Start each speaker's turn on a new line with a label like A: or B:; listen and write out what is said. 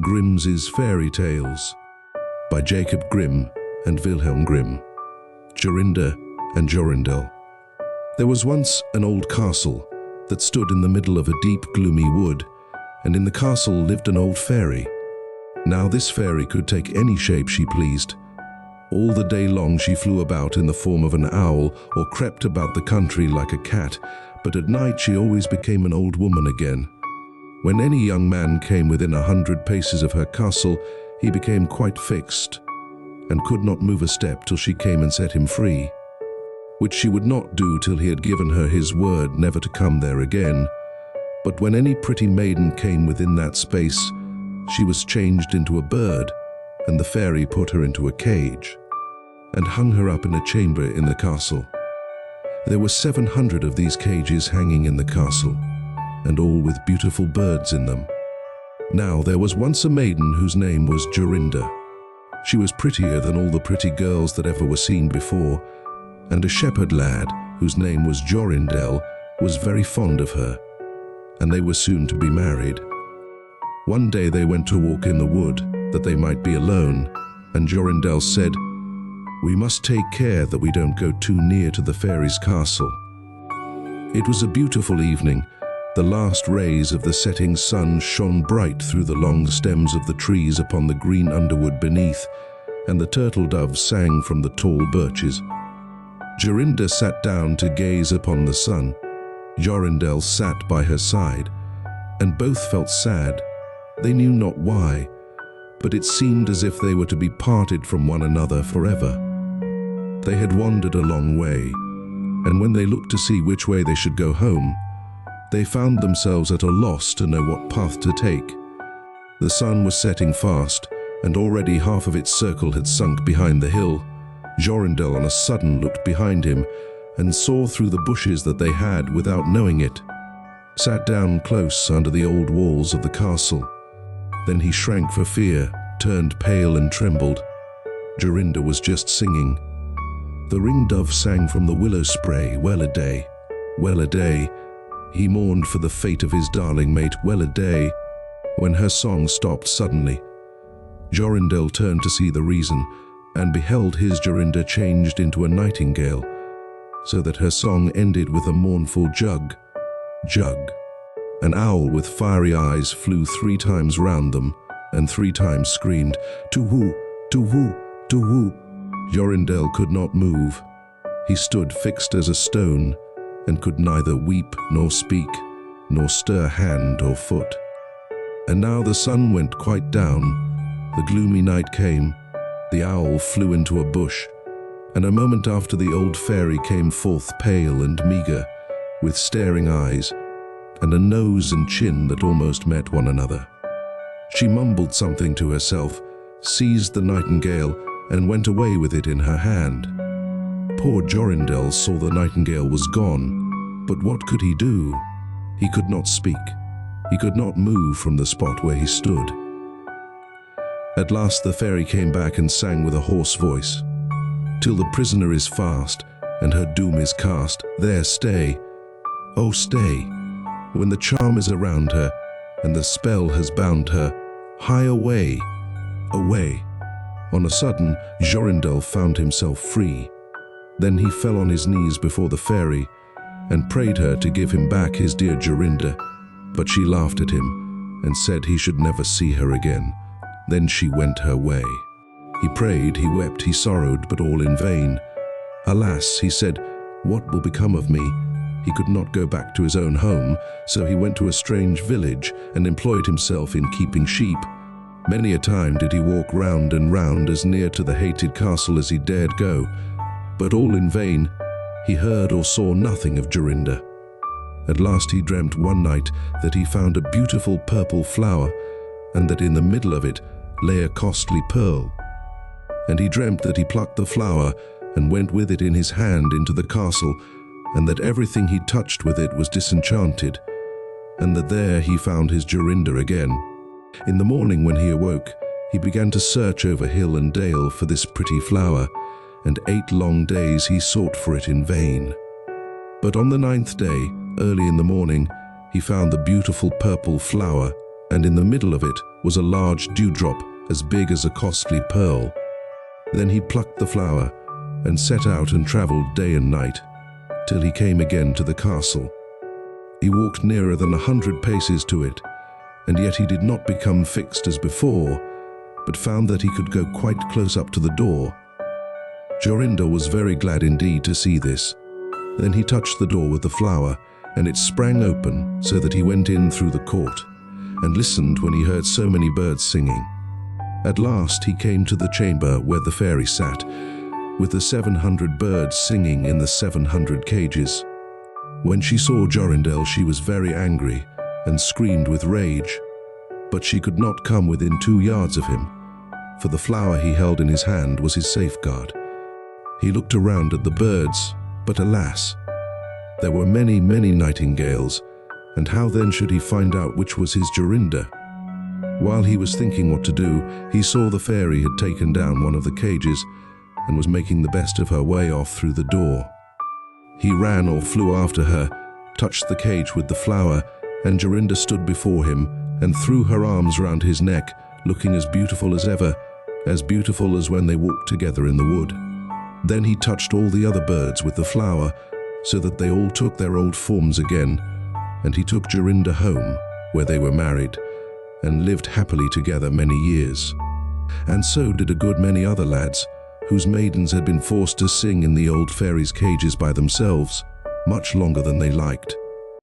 A: Grimm's Fairy Tales by Jacob Grimm and Wilhelm Grimm. Jorinda and Jorindel. There was once an old castle that stood in the middle of a deep, gloomy wood, and in the castle lived an old fairy. Now this fairy could take any shape she pleased. All the day long she flew about in the form of an owl or crept about the country like a cat, but at night she always became an old woman again. When any young man came within 100 paces of her castle, he became quite fixed and could not move a step till she came and set him free, which she would not do till he had given her his word never to come there again. But when any pretty maiden came within that space, she was changed into a bird, and the fairy put her into a cage and hung her up in a chamber in the castle. There were 700 of these cages hanging in the castle, and all with beautiful birds in them. Now there was once a maiden whose name was Jorinda. She was prettier than all the pretty girls that ever were seen before, and a shepherd lad whose name was Jorindel was very fond of her, and they were soon to be married. One day they went to walk in the wood that they might be alone, and Jorindel said, "We must take care that we don't go too near to the fairy's castle." It was a beautiful evening. The last rays of the setting sun shone bright through the long stems of the trees upon the green underwood beneath, and the turtle doves sang from the tall birches. Jorinda sat down to gaze upon the sun. Jorindel sat by her side, and both felt sad. They knew not why, but it seemed as if they were to be parted from one another forever. They had wandered a long way, and when they looked to see which way they should go home, they found themselves at a loss to know what path to take. The sun was setting fast, and already half of its circle had sunk behind the hill. Jorindel on a sudden looked behind him and saw through the bushes that they had, without knowing it, sat down close under the old walls of the castle. Then he shrank for fear, turned pale and trembled. Jorinda was just singing. The ringdove sang from the willow spray, well a day, well a day. He mourned for the fate of his darling mate, well a day, when her song stopped suddenly. Jorindel turned to see the reason, and beheld his Jorinda changed into a nightingale, so that her song ended with a mournful jug, jug. An owl with fiery eyes flew 3 times round them, and 3 times screamed, "Tu-whoo, tu-whoo, tu-whoo." Jorindel could not move. He stood fixed as a stone, and could neither weep nor speak, nor stir hand or foot. And now the sun went quite down, the gloomy night came, the owl flew into a bush, and a moment after the old fairy came forth pale and meagre, with staring eyes, and a nose and chin that almost met one another. She mumbled something to herself, seized the nightingale, and went away with it in her hand. Poor Jorindel saw the nightingale was gone, but what could he do? He could not speak. He could not move from the spot where he stood. At last the fairy came back and sang with a hoarse voice, "Till the prisoner is fast, and her doom is cast, there stay, oh stay. When the charm is around her, and the spell has bound her, hie away, away." On a sudden, Jorindel found himself free. Then he fell on his knees before the fairy and prayed her to give him back his dear Jorinda, but she laughed at him and said he should never see her again. Then she went her way. He prayed, he wept, he sorrowed, but all in vain. "Alas," he said, "what will become of me?" He could not go back to his own home, so he went to a strange village and employed himself in keeping sheep. Many a time did he walk round and round as near to the hated castle as he dared go, but all in vain. He heard or saw nothing of Jorinda. At last he dreamt one night that he found a beautiful purple flower, and that in the middle of it lay a costly pearl. And he dreamt that he plucked the flower and went with it in his hand into the castle, and that everything he touched with it was disenchanted, and that there he found his Jorinda again. In the morning when he awoke, he began to search over hill and dale for this pretty flower, and 8 long days he sought for it in vain. But on the 9th day, early in the morning, he found the beautiful purple flower and in the middle of it was a large dewdrop as big as a costly pearl. Then he plucked the flower and set out and travelled day and night, till he came again to the castle. He walked nearer than 100 paces to it, and yet he did not become fixed as before, but found that he could go quite close up to the door. Jorinda was very glad indeed to see this. Then he touched the door with the flower, and it sprang open so that he went in through the court, and listened when he heard so many birds singing. At last he came to the chamber where the fairy sat, with the 700 birds singing in the 700 cages. When she saw Jorindel, she was very angry and screamed with rage, but she could not come within 2 yards of him, for the flower he held in his hand was his safeguard. He looked around at the birds, but alas, there were many, many nightingales, and how then should he find out which was his Jorinda? While he was thinking what to do, he saw the fairy had taken down one of the cages and was making the best of her way off through the door. He ran or flew after her, touched the cage with the flower, and Jorinda stood before him and threw her arms round his neck, looking as beautiful as ever, as beautiful as when they walked together in the wood. Then he touched all the other birds with the flower, so that they all took their old forms again, and he took Jorinda home, where they were married, and lived happily together many years. And so did a good many other lads, whose maidens had been forced to sing in the old fairies' cages by themselves, much longer than they liked.